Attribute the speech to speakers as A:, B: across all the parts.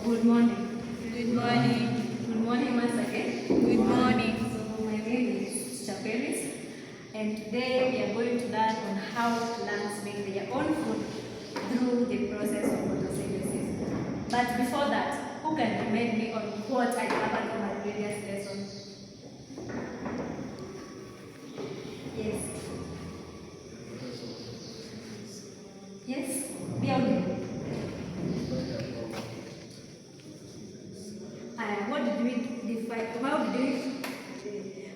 A: good morning.
B: Good morning.
A: Good morning once again.
B: Good morning.
A: So my name is PERIS, and today we are going to learn on how plants make their own food through the process of photosynthesis. But before that, who can remind me on what I covered on my previous lesson? Yes. Yes? Be audible. What did we define?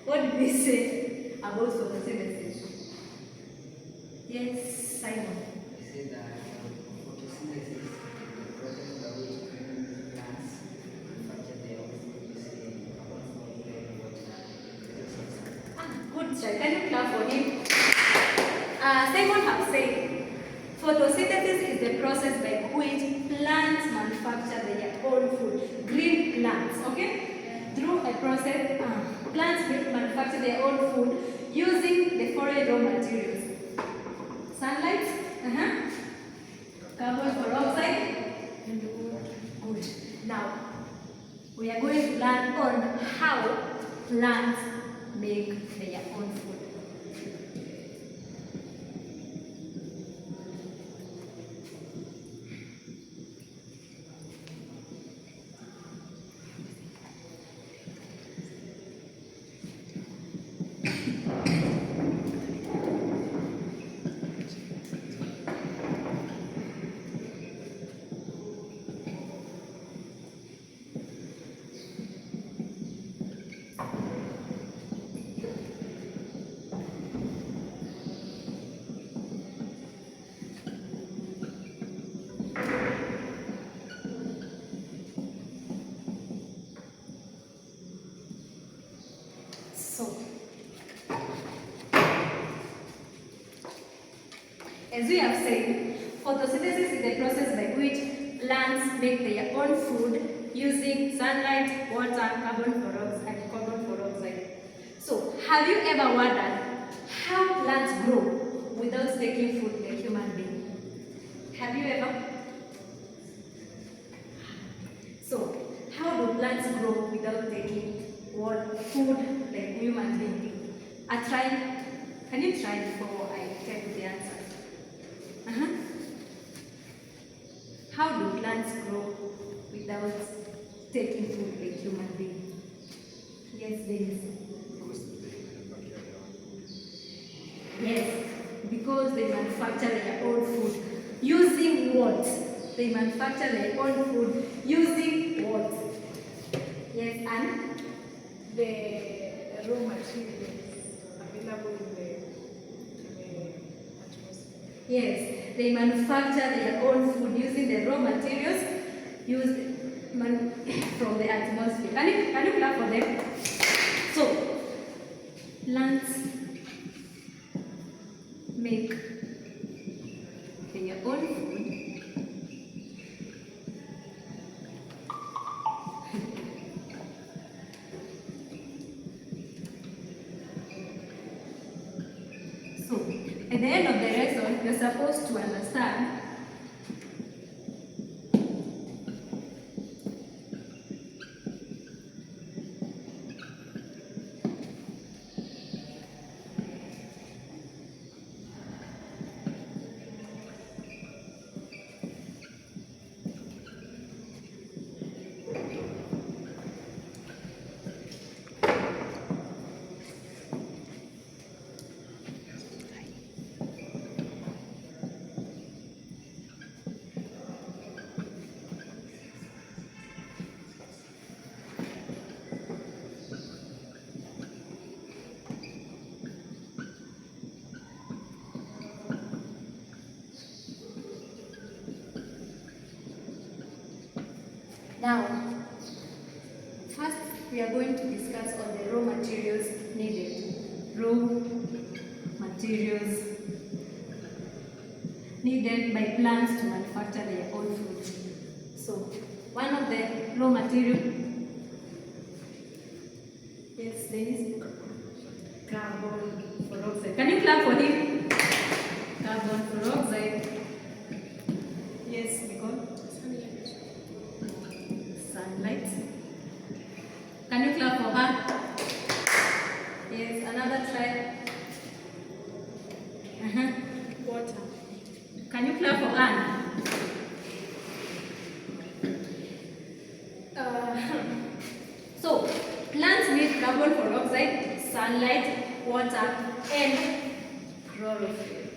A: What did we say about photosynthesis? Yes, Simon.
C: We say that photosynthesis is the process by which green plants manufacture their own food using carbon monoxide and water.
A: Good try. Can you clap for him? Simon have said photosynthesis is the process by which plants manufacture their own food. Green plants, okay? Through a process, plants manufacture their own food using the following raw materials: sunlight, carbon dioxide, and wood. Now, we are going to learn on how plants make their own food. As we have said, photosynthesis is the process by which plants make their own food using sunlight, water, carbon dioxide. So, have you ever wondered how plants grow without taking food like human beings? Have you ever? So, how do plants grow without taking food like human beings? Can you try before I tell you the answer? How do plants grow without taking food like human beings? Yes, Dennis. Yes, because they manufacture their own food using what? They manufacture their own food using what? Yes, and
B: The raw materials available in the atmosphere.
A: yes, they manufacture their own food using the raw materials used from the atmosphere. Can you clap for them? So, plants make their own food so, at the end of the lesson, you're supposed to understand now. First, we are going to discuss on the raw materials needed. Raw materials needed by plants to manufacture their own food. So, one of the raw materials, yes, there is carbon dioxide. Can you clap for him? Carbon dioxide. Yes, Nicole. Can you clap for Anne? So, plants need carbon dioxide, sunlight, water, and chlorophyll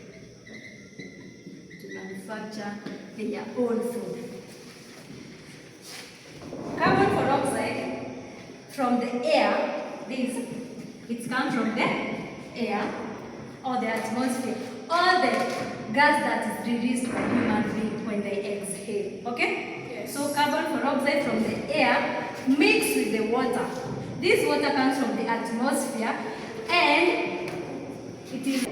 A: to manufacture their own food. Carbon dioxide from the air, it comes from the air or the atmosphere, or the gas that is released by human beings when they exhale. Okay?
B: Yes.
A: So carbon dioxide from the air mixed with the water. This water comes from the atmosphere, and it is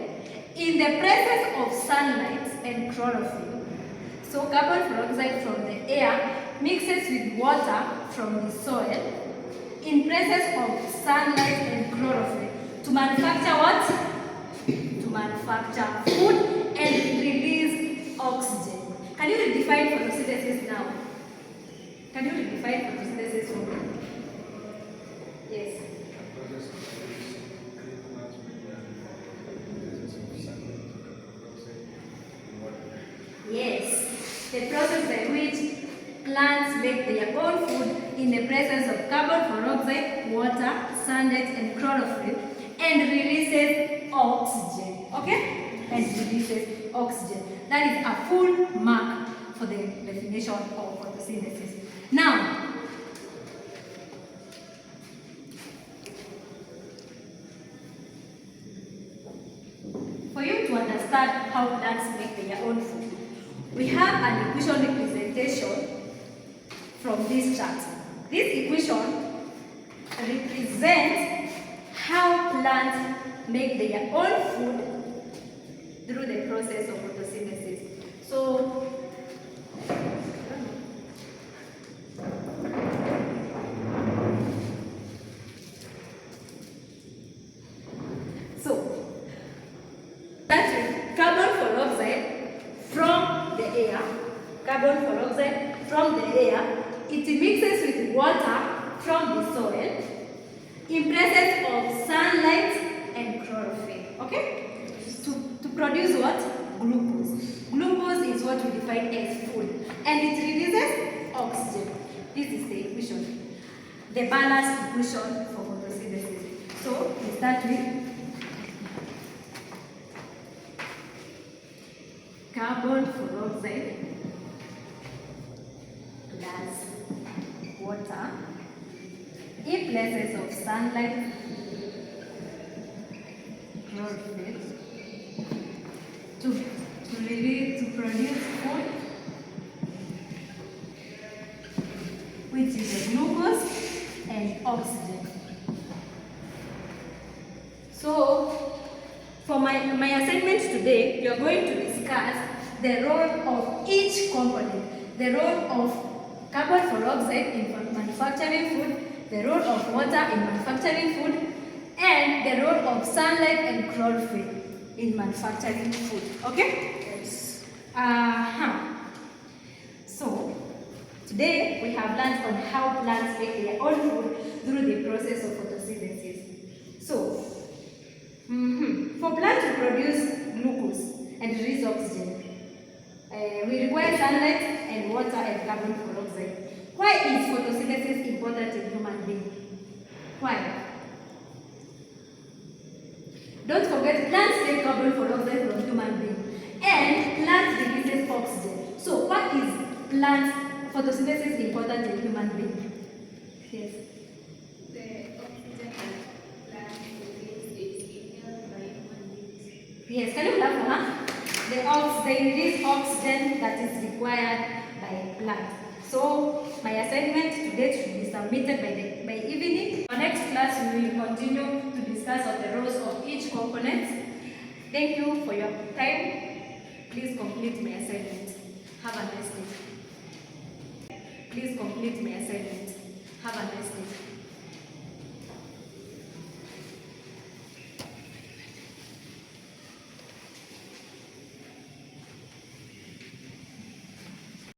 A: in the presence of sunlight and chlorophyll. So carbon dioxide from the air mixes with water from the soil in presence of sunlight and chlorophyll to manufacture what? To manufacture food and release oxygen. Can you redefine photosynthesis now? Can you redefine photosynthesis for me? Yes. Yes, the process by which plants make their own food in the presence of carbon dioxide, water, sunlight, and chlorophyll, and releases oxygen. Okay? And releases oxygen. That is a full mark for the definition of photosynthesis. Now, for you to understand how plants make their own food, we have an equation representation from this chart. This equation represents how plants make their own food through the process of photosynthesis. So, that is carbon dioxide from the air. Carbon dioxide from the air. It mixes with water from the soil in presence of sunlight and chlorophyll. Okay? To produce what? Glucose. Glucose is what we define as food, and it releases oxygen. This is the equation, the balanced equation for photosynthesis. So we start with carbon dioxide plus water in places of sunlight, chlorophyll to produce food, which is the glucose and oxygen. So, for my assignment today, you are going to discuss the role of each component, the role of carbon dioxide in manufacturing food, the role of water in manufacturing food, and the role of sunlight and chlorophyll in manufacturing food. Okay?
B: Yes.
A: So, today we have learned on how plants make their own food through the process of photosynthesis. So, for plants to produce glucose and release oxygen, we require sunlight and water and carbon dioxide. Why is photosynthesis important in human beings? Why? Don't forget, plants take carbon dioxide from human beings, and plants releases oxygen. So, why is plant photosynthesis important in human beings? Yes.
B: The oxygen that plant releases is inhaled by human beings.
A: Yes, can you clap for her? They release oxygen that is required by plants. So, my assignment today should be submitted by evening. For next class, we will continue to discuss on the roles of each component. Thank you for your time. Please complete my assignment. Have a nice day. Please complete my assignment. Have a nice day.